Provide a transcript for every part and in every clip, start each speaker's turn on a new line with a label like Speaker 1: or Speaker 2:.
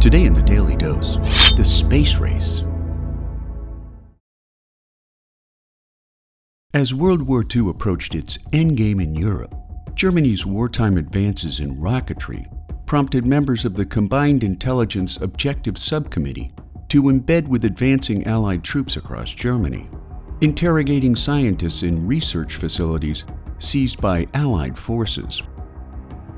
Speaker 1: Today in the Daily Dose, the space race. As World War II approached its endgame in Europe, Germany's wartime advances in rocketry prompted members of the Combined Intelligence Objective Subcommittee to embed with advancing Allied troops across Germany, interrogating scientists in research facilities seized by Allied forces.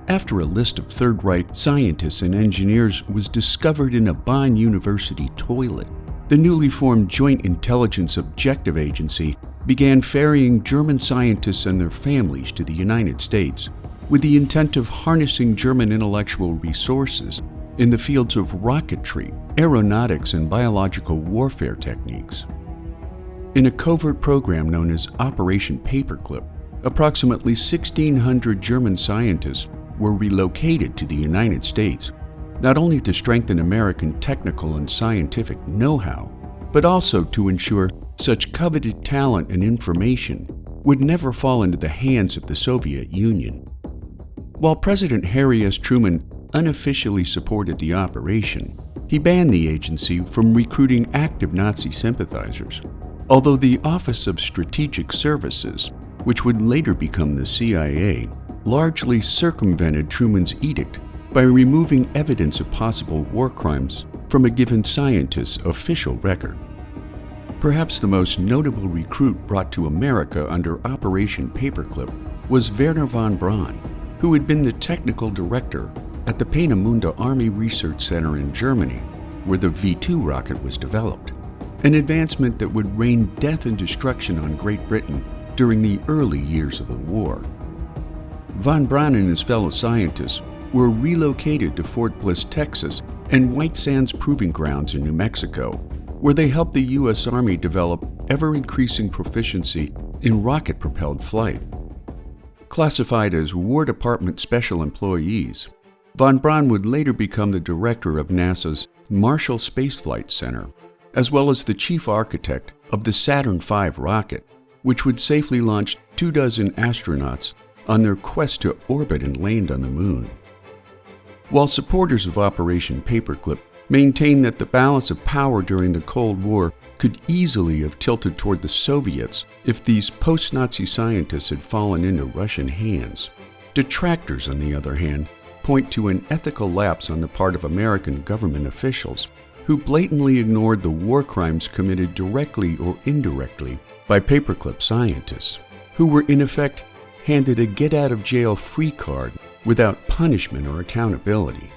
Speaker 1: After a list of Third Reich scientists and engineers was discovered in a Bonn University toilet, the newly formed Joint Intelligence Objective Agency began ferrying German scientists and their families to the United States with the intent of harnessing German intellectual resources in the fields of rocketry, aeronautics, and biological warfare techniques. In a covert program known as Operation Paperclip, approximately 1,600 German scientists were relocated to the United States, not only to strengthen American technical and scientific know-how, but also to ensure such coveted talent and information would never fall into the hands of the Soviet Union. While President Harry S. Truman unofficially supported the operation, he banned the agency from recruiting active Nazi sympathizers, although the Office of Strategic Services, which would later become the CIA, largely circumvented Truman's edict by removing evidence of possible war crimes from a given scientist's official record. Perhaps the most notable recruit brought to America under Operation Paperclip was Wernher von Braun, who had been the technical director at the Peenemünde Army Research Center in Germany, where the V-2 rocket was developed, an advancement that would rain death and destruction on Great Britain during the early years of the war. Von Braun and his fellow scientists were relocated to Fort Bliss, Texas, and White Sands Proving Grounds in New Mexico, where they helped the U.S. Army develop ever-increasing proficiency in rocket-propelled flight. Classified as War Department special employees, von Braun would later become the director of NASA's Marshall Space Flight Center, as well as the chief architect of the Saturn V rocket, which would safely launch 24 astronauts on their quest to orbit and land on the moon. While supporters of Operation Paperclip maintain that the balance of power during the Cold War could easily have tilted toward the Soviets if these post-Nazi scientists had fallen into Russian hands, detractors, on the other hand, point to an ethical lapse on the part of American government officials who blatantly ignored the war crimes committed directly or indirectly by Paperclip scientists, who were in effect handed a get-out-of-jail-free card without punishment or accountability.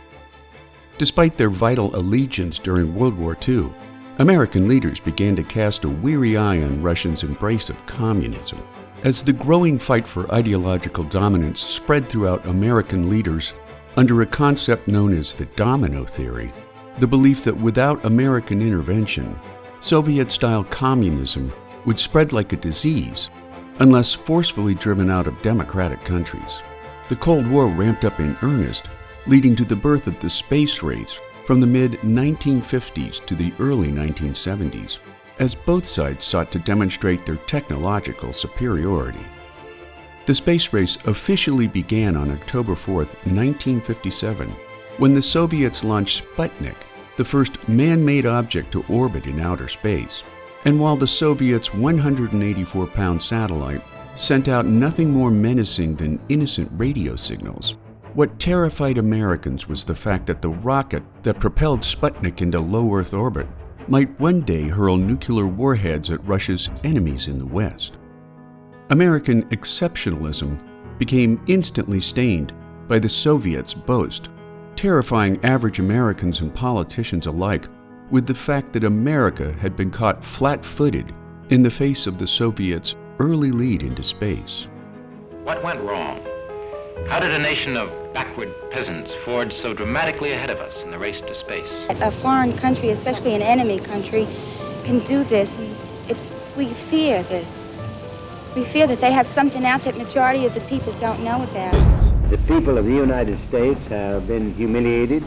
Speaker 1: Despite their vital allegiance during World War II, American leaders began to cast a weary eye on Russia's embrace of communism. As the growing fight for ideological dominance spread throughout American leaders under a concept known as the domino theory, the belief that without American intervention, Soviet-style communism would spread like a disease unless forcefully driven out of democratic countries. The Cold War ramped up in earnest, leading to the birth of the space race from the mid-1950s to the early 1970s, as both sides sought to demonstrate their technological superiority. The space race officially began on October 4, 1957, when the Soviets launched Sputnik, the first man-made object to orbit in outer space. And while the Soviets' 184-pound satellite sent out nothing more menacing than innocent radio signals, what terrified Americans was the fact that the rocket that propelled Sputnik into low Earth orbit might one day hurl nuclear warheads at Russia's enemies in the West. American exceptionalism became instantly stained by the Soviets' boast, terrifying average Americans and politicians alike with the fact that America had been caught flat-footed in the face of the Soviets' early lead into space.
Speaker 2: What went wrong? How did a nation of backward peasants forge so dramatically ahead of us in the race to space?
Speaker 3: A foreign country, especially an enemy country, can do this, and we fear this. We fear that they have something out that majority of the people don't know about.
Speaker 4: The people of the United States have been humiliated.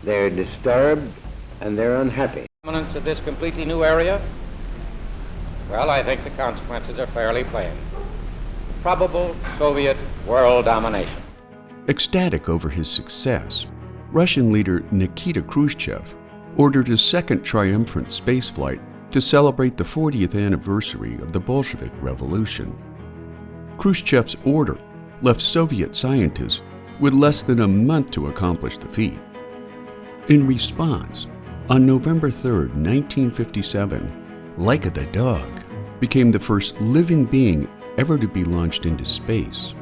Speaker 4: They're disturbed and they're unhappy.
Speaker 5: Dominance of this completely new area? Well, I think the consequences are fairly plain. Probable Soviet world domination.
Speaker 1: Ecstatic over his success, Russian leader Nikita Khrushchev ordered a second triumphant spaceflight to celebrate the 40th anniversary of the Bolshevik Revolution. Khrushchev's order left Soviet scientists with less than a month to accomplish the feat. In response, on November 3, 1957, Laika the dog became the first living being ever to be launched into space.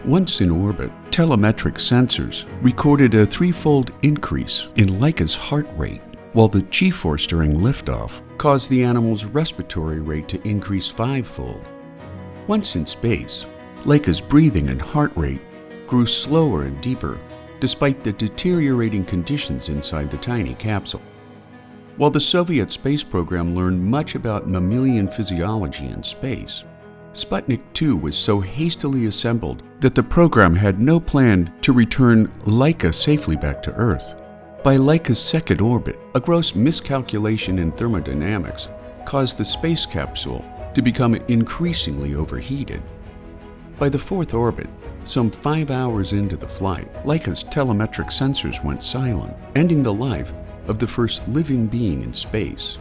Speaker 1: Once in orbit, telemetric sensors recorded a threefold increase in Laika's heart rate, while the G-force during liftoff caused the animal's respiratory rate to increase fivefold. Once in space, Laika's breathing and heart rate grew slower and deeper, despite the deteriorating conditions inside the tiny capsule. While the Soviet space program learned much about mammalian physiology in space, Sputnik 2 was so hastily assembled that the program had no plan to return Laika safely back to Earth. By Laika's second orbit, a gross miscalculation in thermodynamics caused the space capsule to become increasingly overheated. By the fourth orbit, some 5 hours into the flight, Laika's telemetric sensors went silent, ending the life of the first living being in space.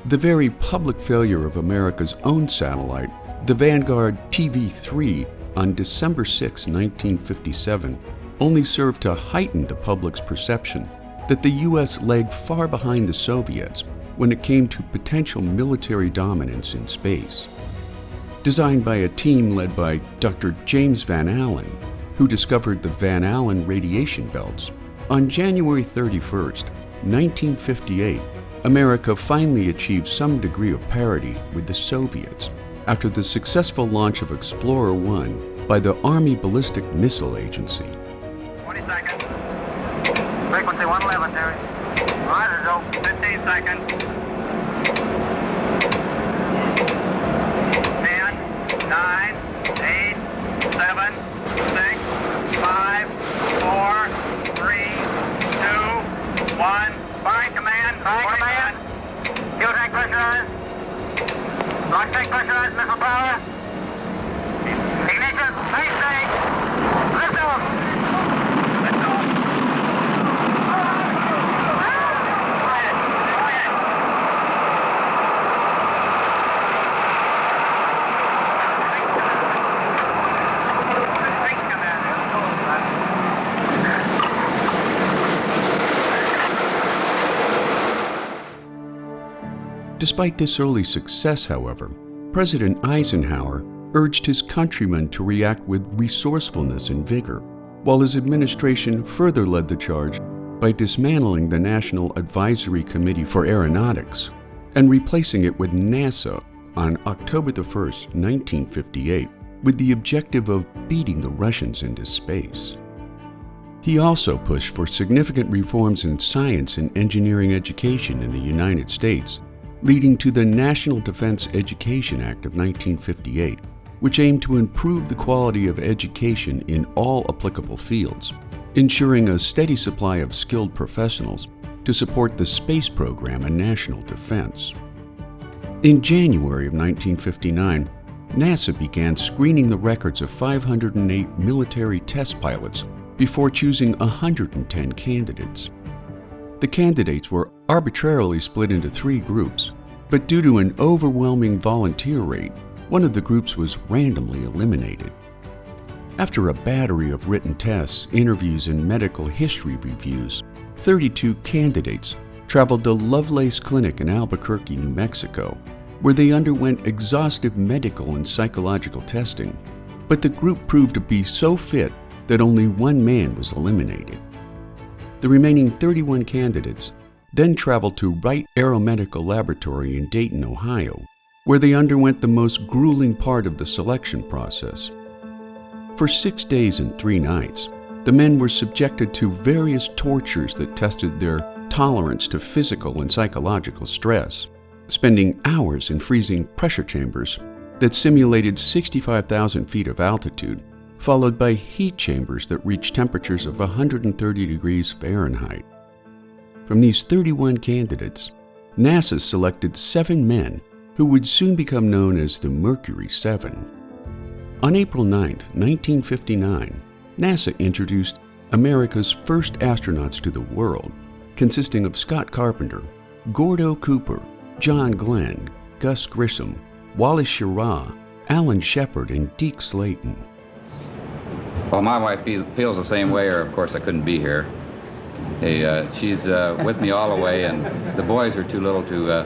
Speaker 1: The very public failure of America's own satellite, the Vanguard TV-3, on December 6, 1957, only served to heighten the public's perception that the U.S. lagged far behind the Soviets when it came to potential military dominance in space. Designed by a team led by Dr. James Van Allen, who discovered the Van Allen radiation belts, on January 31, 1958, America finally achieved some degree of parity with the Soviets after the successful launch of Explorer 1 by the Army Ballistic Missile Agency.
Speaker 6: 20 seconds. Frequency 111, Terry. Roger, 15 seconds. 10, 9, 8, 7, 6, 5, 4, 3, 2, 1. Fire command. Fire command. Fuel tank pressurized. Rock tank pressurized. Missile power. Ignition. Space tank. Lift off. Lift off. Quiet. Quiet. Thanks, Commander.
Speaker 1: Despite this early success, however, President Eisenhower urged his countrymen to react with resourcefulness and vigor, while his administration further led the charge by dismantling the National Advisory Committee for Aeronautics and replacing it with NASA on October 1, 1958, with the objective of beating the Russians into space. He also pushed for significant reforms in science and engineering education in the United States, leading to the National Defense Education Act of 1958, which aimed to improve the quality of education in all applicable fields, ensuring a steady supply of skilled professionals to support the space program and national defense. In January of 1959, NASA began screening the records of 508 military test pilots before choosing 110 candidates. The candidates were arbitrarily split into 3 groups, but due to an overwhelming volunteer rate, one of the groups was randomly eliminated. After a battery of written tests, interviews, and medical history reviews, 32 candidates traveled to Lovelace Clinic in Albuquerque, New Mexico, where they underwent exhaustive medical and psychological testing. But the group proved to be so fit that only one man was eliminated. The remaining 31 candidates then traveled to Wright Aeromedical Laboratory in Dayton, Ohio, where they underwent the most grueling part of the selection process. For 6 days and 3 nights, the men were subjected to various tortures that tested their tolerance to physical and psychological stress, spending hours in freezing pressure chambers that simulated 65,000 feet of altitude, followed by heat chambers that reached temperatures of 130 degrees Fahrenheit. From these 31 candidates, NASA selected 7 men who would soon become known as the Mercury 7. On April 9, 1959, NASA introduced America's first astronauts to the world, consisting of Scott Carpenter, Gordo Cooper, John Glenn, Gus Grissom, Wallace Schirra, Alan Shepard, and Deke Slayton.
Speaker 7: Well, my wife feels the same way, or of course I couldn't be here. She's with me all the way, and the boys are too little to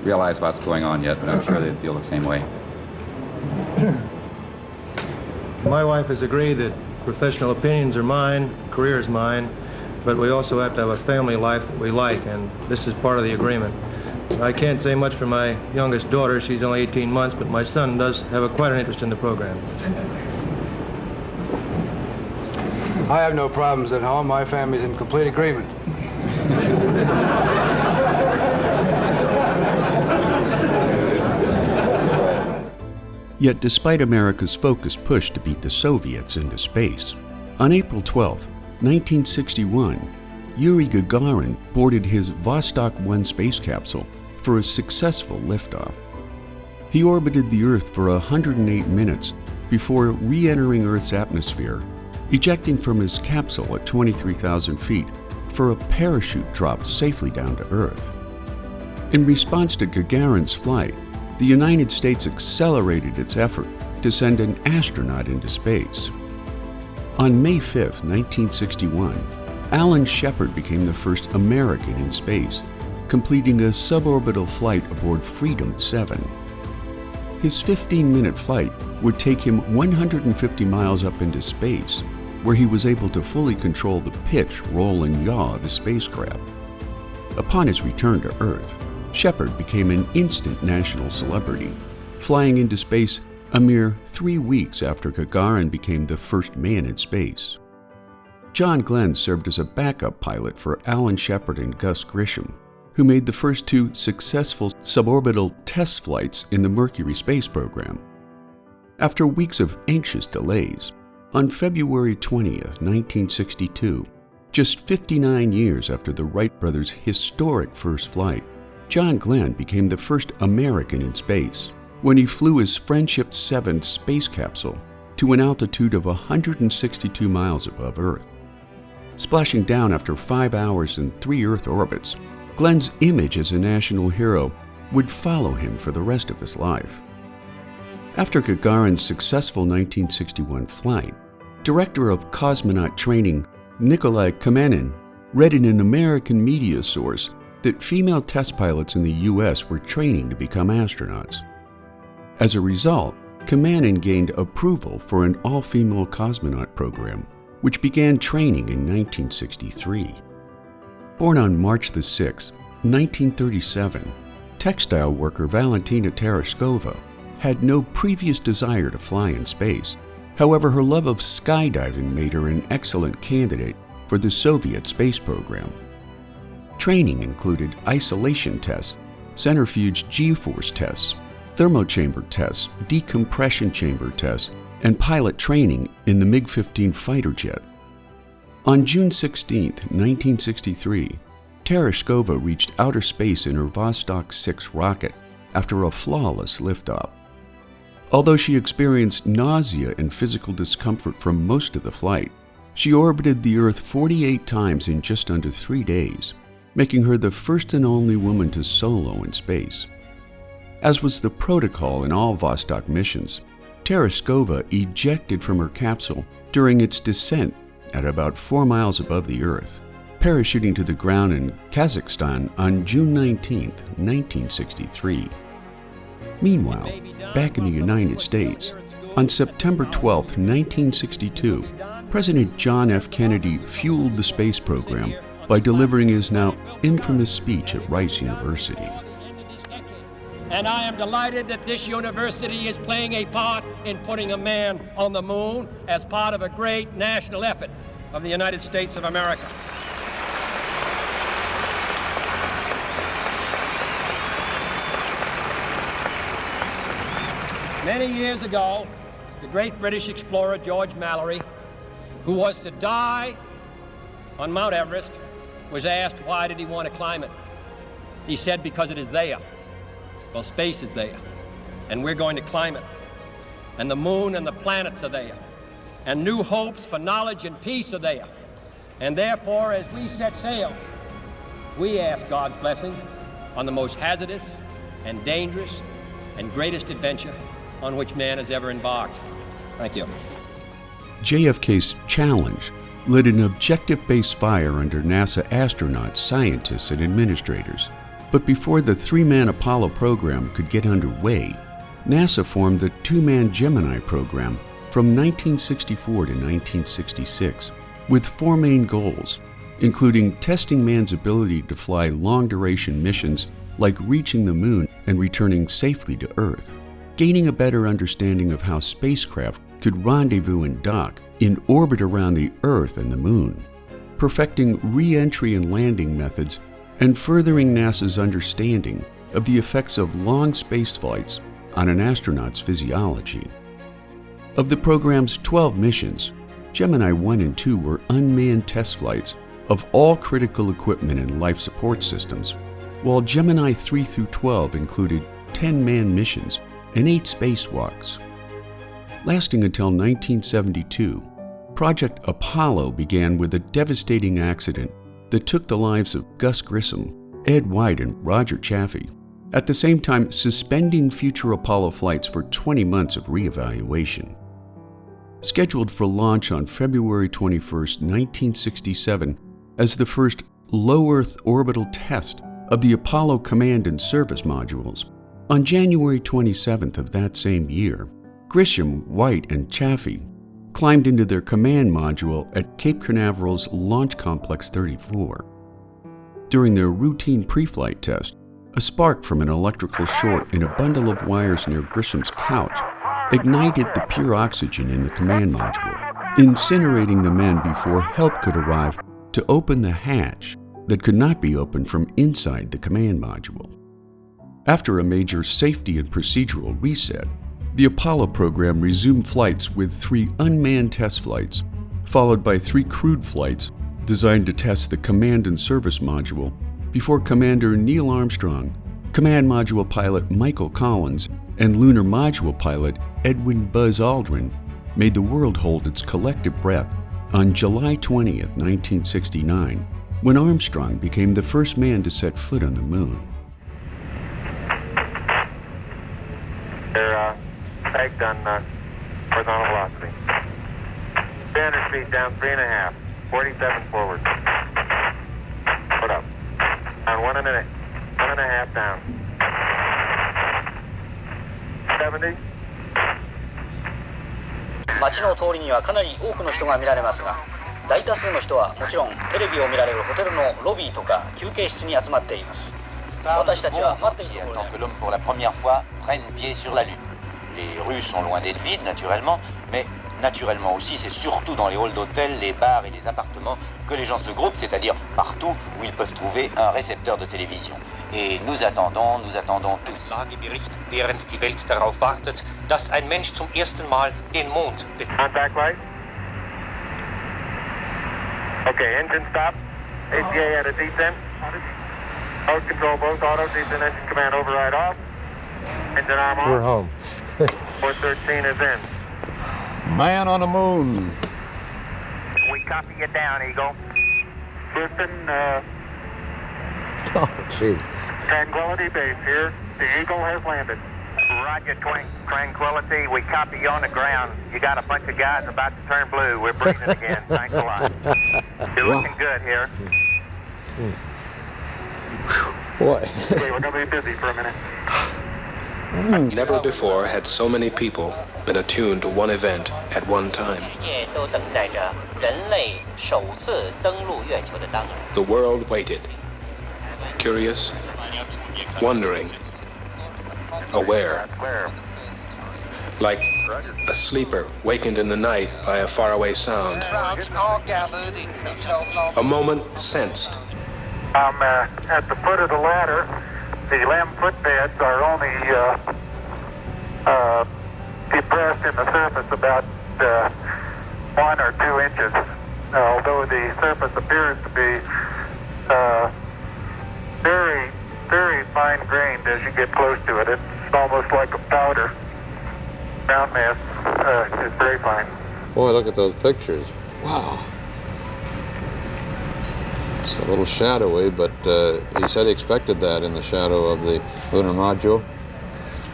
Speaker 7: realize what's going on yet, but I'm sure they feel the same way.
Speaker 8: My wife has agreed that professional opinions are mine, career is mine, but we also have to have a family life that we like, and this is part of the agreement. I can't say much for my youngest daughter. She's only 18 months, but my son does have quite an interest in the program.
Speaker 9: I have no problems at home. My family's in complete agreement.
Speaker 1: Yet despite America's focused push to beat the Soviets into space, on April 12, 1961, Yuri Gagarin boarded his Vostok 1 space capsule for a successful liftoff. He orbited the Earth for 108 minutes before re-entering Earth's atmosphere, ejecting from his capsule at 23,000 feet for a parachute drop safely down to Earth. In response to Gagarin's flight, the United States accelerated its effort to send an astronaut into space. On May 5, 1961, Alan Shepard became the first American in space, completing a suborbital flight aboard Freedom 7. His 15-minute flight would take him 150 miles up into space, where he was able to fully control the pitch, roll, and yaw of the spacecraft. Upon his return to Earth, Shepard became an instant national celebrity, flying into space a mere 3 weeks after Gagarin became the first man in space. John Glenn served as a backup pilot for Alan Shepard and Gus Grissom, who made the first 2 successful suborbital test flights in the Mercury space program. After weeks of anxious delays, on February 20th, 1962, just 59 years after the Wright brothers' historic first flight, John Glenn became the first American in space when he flew his Friendship 7 space capsule to an altitude of 162 miles above Earth. Splashing down after 5 hours and 3 Earth orbits, Glenn's image as a national hero would follow him for the rest of his life. After Gagarin's successful 1961 flight, Director of Cosmonaut Training Nikolai Kamenin read in an American media source that female test pilots in the U.S. were training to become astronauts. As a result, Kamenin gained approval for an all-female cosmonaut program, which began training in 1963. Born on March 6, 1937, textile worker Valentina Tereshkova had no previous desire to fly in space. However, her love of skydiving made her an excellent candidate for the Soviet space program. Training included isolation tests, centrifuge G-force tests, thermochamber tests, decompression chamber tests, and pilot training in the MiG-15 fighter jet. On June 16, 1963, Tereshkova reached outer space in her Vostok 6 rocket after a flawless liftoff. Although she experienced nausea and physical discomfort for most of the flight, she orbited the Earth 48 times in just under 3 days, making her the first and only woman to solo in space. As was the protocol in all Vostok missions, Tereshkova ejected from her capsule during its descent at about 4 miles above the Earth, parachuting to the ground in Kazakhstan on June 19, 1963. Meanwhile, back in the United States, on September 12, 1962, President John F. Kennedy fueled the space program by delivering his now infamous speech at Rice University.
Speaker 10: And I am delighted that this university is playing a part in putting a man on the moon as part of a great national effort of the United States of America. Many years ago, the great British explorer George Mallory, who was to die on Mount Everest, was asked why did he want to climb it. He said, because it is there. Well, space is there, and we're going to climb it. And the moon and the planets are there. And new hopes for knowledge and peace are there. And therefore, as we set sail, we ask God's blessing on the most hazardous and dangerous and greatest adventure on which man has ever embarked. Thank you.
Speaker 1: JFK's challenge lit an objective-based fire under NASA astronauts, scientists, and administrators. But before the three-man Apollo program could get underway, NASA formed the two-man Gemini program from 1964 to 1966, with four main goals, including testing man's ability to fly long-duration missions like reaching the moon and returning safely to Earth, gaining a better understanding of how spacecraft could rendezvous and dock in orbit around the Earth and the moon, perfecting re-entry and landing methods, and furthering NASA's understanding of the effects of long space flights on an astronaut's physiology. Of the program's 12 missions, Gemini 1 and 2 were unmanned test flights of all critical equipment and life support systems, while Gemini 3 through 12 included 10 manned missions and 8 spacewalks. Lasting until 1972, Project Apollo began with a devastating accident that took the lives of Gus Grissom, Ed White, and Roger Chaffee, at the same time suspending future Apollo flights for 20 months of reevaluation. Scheduled for launch on February 21, 1967, as the first low-Earth orbital test of the Apollo Command and Service modules, on January 27th of that same year, Grissom, White, and Chaffee climbed into their command module at Cape Canaveral's Launch Complex 34. During their routine pre-flight test, a spark from an electrical short in a bundle of wires near Grissom's couch ignited the pure oxygen in the command module, incinerating the men before help could arrive to open the hatch that could not be opened from inside the command module. After a major safety and procedural reset, the Apollo program resumed flights with 3 unmanned test flights, followed by 3 crewed flights designed to test the Command and Service module before Commander Neil Armstrong, Command Module pilot Michael Collins, and Lunar Module pilot Edwin Buzz Aldrin made the world hold its collective breath on July 20, 1969, when Armstrong became the first man to set foot on the moon.
Speaker 6: They're pegged on horizontal velocity. 300 feet down, 3.5. 47 forward. Put up. On 1.5 down. 70.
Speaker 11: 街の通りにはかなり多くの人が見られますが、大多数の人はもちろんテレビを見られるホテルのロビーとか休憩室に集まっています。私たちは待っているところで。Attend que l'homme pour la première fois prenne pied sur la Lune. Les rues sont loin d'être vides, naturellement, mais naturellement aussi, c'est surtout dans les halls d'hôtels, les bars et les appartements que les gens se groupent, c'est-à-dire partout où ils peuvent trouver un récepteur de télévision. Et nous attendons tous.
Speaker 5: Lagebericht, während die Welt darauf wartet, dass ein Mensch zum ersten Mal den Mond
Speaker 6: Contact light. Okay, engine stop. ACA at a descent. Mode control both auto, descent engine command override off. Engine arm off.
Speaker 8: We're home.
Speaker 6: 413 is in.
Speaker 9: Man on the moon.
Speaker 6: We copy you down, Eagle. Houston,
Speaker 9: Oh, jeez.
Speaker 6: Tranquility Base here. The Eagle has landed. Roger, Tranquility. We copy you on the ground. You got a bunch of guys about to turn blue. We're breathing again. Thanks a lot. You're looking good here.
Speaker 9: Boy.
Speaker 6: Okay, we're going to be busy for a minute.
Speaker 12: Never before had so many people been attuned to one event at one time. The world waited, curious, wondering, aware, like a sleeper wakened in the night by a faraway sound. A moment sensed.
Speaker 6: I'm at the foot of the ladder. The limb footbeds are only depressed in the surface about 1 or 2 inches, although the surface appears to be very, very fine-grained as you get close to it. It's almost like a powder. Ground mass is very fine.
Speaker 8: Boy, look at those pictures.
Speaker 12: Wow.
Speaker 13: It's a little shadowy, but he said he expected that in the shadow of the lunar module.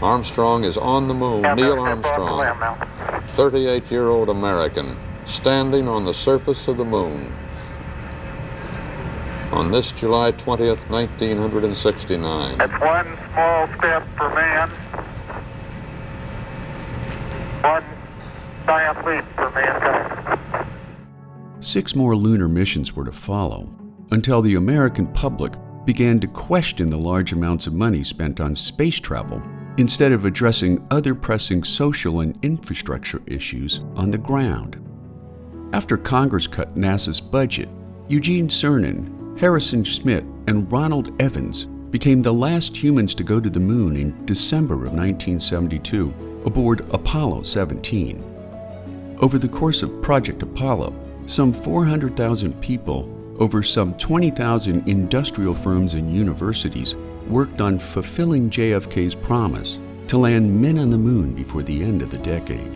Speaker 13: Armstrong is on the moon. Neil Armstrong, 38-year-old American, standing on the surface of the moon on this July 20th, 1969.
Speaker 6: That's one small step for man, one giant leap for mankind.
Speaker 1: 6 more lunar missions were to follow, until the American public began to question the large amounts of money spent on space travel instead of addressing other pressing social and infrastructure issues on the ground. After Congress cut NASA's budget, Eugene Cernan, Harrison Schmitt, and Ronald Evans became the last humans to go to the moon in December of 1972 aboard Apollo 17. Over the course of Project Apollo, some 400,000 people over some 20,000 industrial firms and universities worked on fulfilling JFK's promise to land men on the moon before the end of the decade.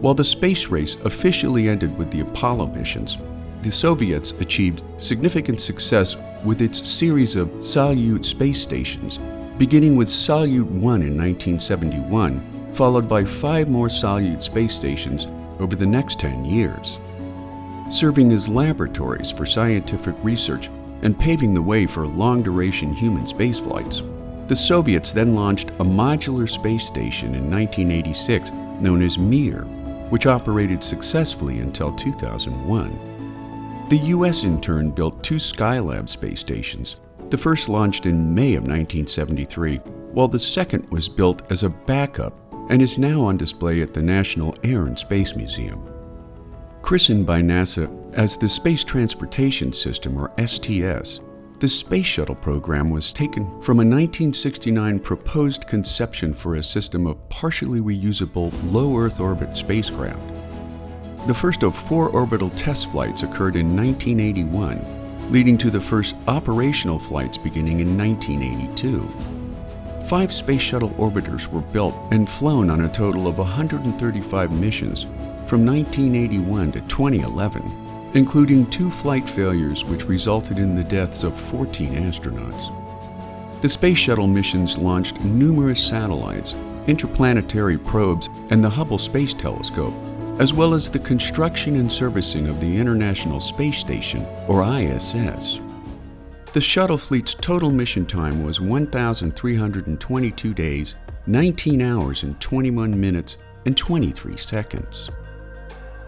Speaker 1: While the space race officially ended with the Apollo missions, the Soviets achieved significant success with its series of Salyut space stations, beginning with Salyut 1 in 1971, followed by 5 more Salyut space stations over the next 10 years. Serving as laboratories for scientific research and paving the way for long-duration human spaceflights, the Soviets then launched a modular space station in 1986 known as Mir, which operated successfully until 2001. The U.S. in turn built 2 Skylab space stations. The first launched in May of 1973, while the second was built as a backup and is now on display at the National Air and Space Museum. Christened by NASA as the Space Transportation System, or STS, the Space Shuttle program was taken from a 1969 proposed conception for a system of partially reusable low Earth orbit spacecraft. The first of 4 orbital test flights occurred in 1981, leading to the first operational flights beginning in 1982. 5 Space Shuttle orbiters were built and flown on a total of 135 missions from 1981 to 2011, including 2 flight failures which resulted in the deaths of 14 astronauts. The Space Shuttle missions launched numerous satellites, interplanetary probes, and the Hubble Space Telescope, as well as the construction and servicing of the International Space Station, or ISS. The shuttle fleet's total mission time was 1,322 days, 19 hours and 21 minutes, and 23 seconds.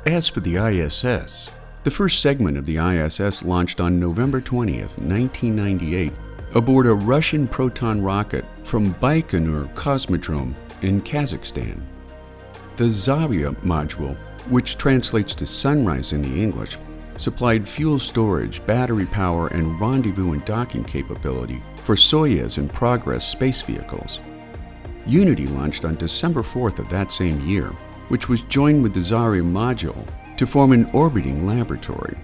Speaker 1: As for the ISS, the first segment of the ISS launched on November 20th, 1998, aboard a Russian Proton rocket from Baikonur Cosmodrome in Kazakhstan. The Zarya module, which translates to sunrise in the English, supplied fuel storage, battery power, and rendezvous and docking capability for Soyuz and Progress space vehicles. Unity launched on December 4th of that same year, which was joined with the Zarya module to form an orbiting laboratory.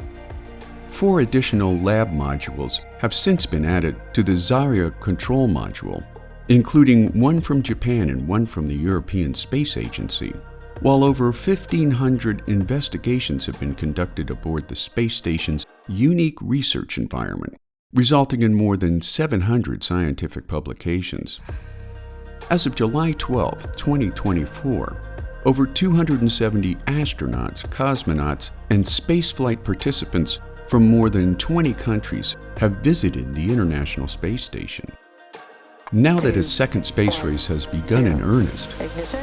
Speaker 1: 4 additional lab modules have since been added to the Zarya control module, including one from Japan and one from the European Space Agency, while over 1,500 investigations have been conducted aboard the space station's unique research environment, resulting in more than 700 scientific publications. As of July 12, 2024, over 270 astronauts, cosmonauts, and spaceflight participants from more than 20 countries have visited the International Space Station. Now that a second space race has begun in earnest,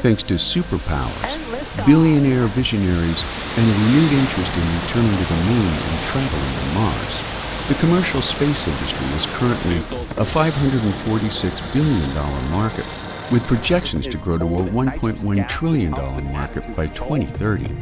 Speaker 1: thanks to superpowers, billionaire visionaries, and a renewed interest in returning to the moon and traveling to Mars, the commercial space industry is currently a $546 billion market, with projections to grow to a $1.1 trillion market by 2030.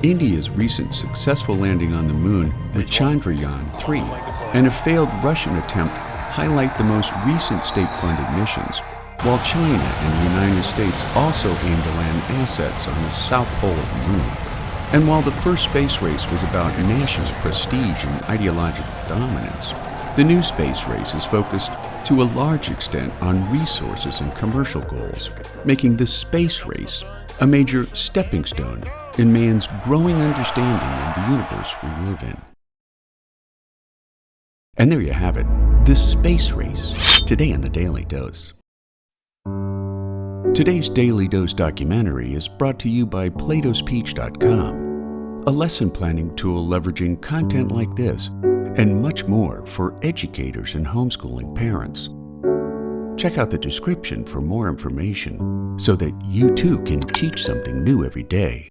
Speaker 1: India's recent successful landing on the moon with Chandrayaan-3 and a failed Russian attempt highlight the most recent state-funded missions, while China and the United States also aim to land assets on the south pole of the moon. And while the first space race was about national prestige and ideological dominance, the new space race is focused to a large extent on resources and commercial goals, making the space race a major stepping stone in man's growing understanding of the universe we live in. And there you have it, this space race, today in the Daily Dose. Today's Daily Dose documentary is brought to you by PlatosPeach.com, a lesson planning tool leveraging content like this and much more for educators and homeschooling parents. Check out the description for more information so that you too can teach something new every day.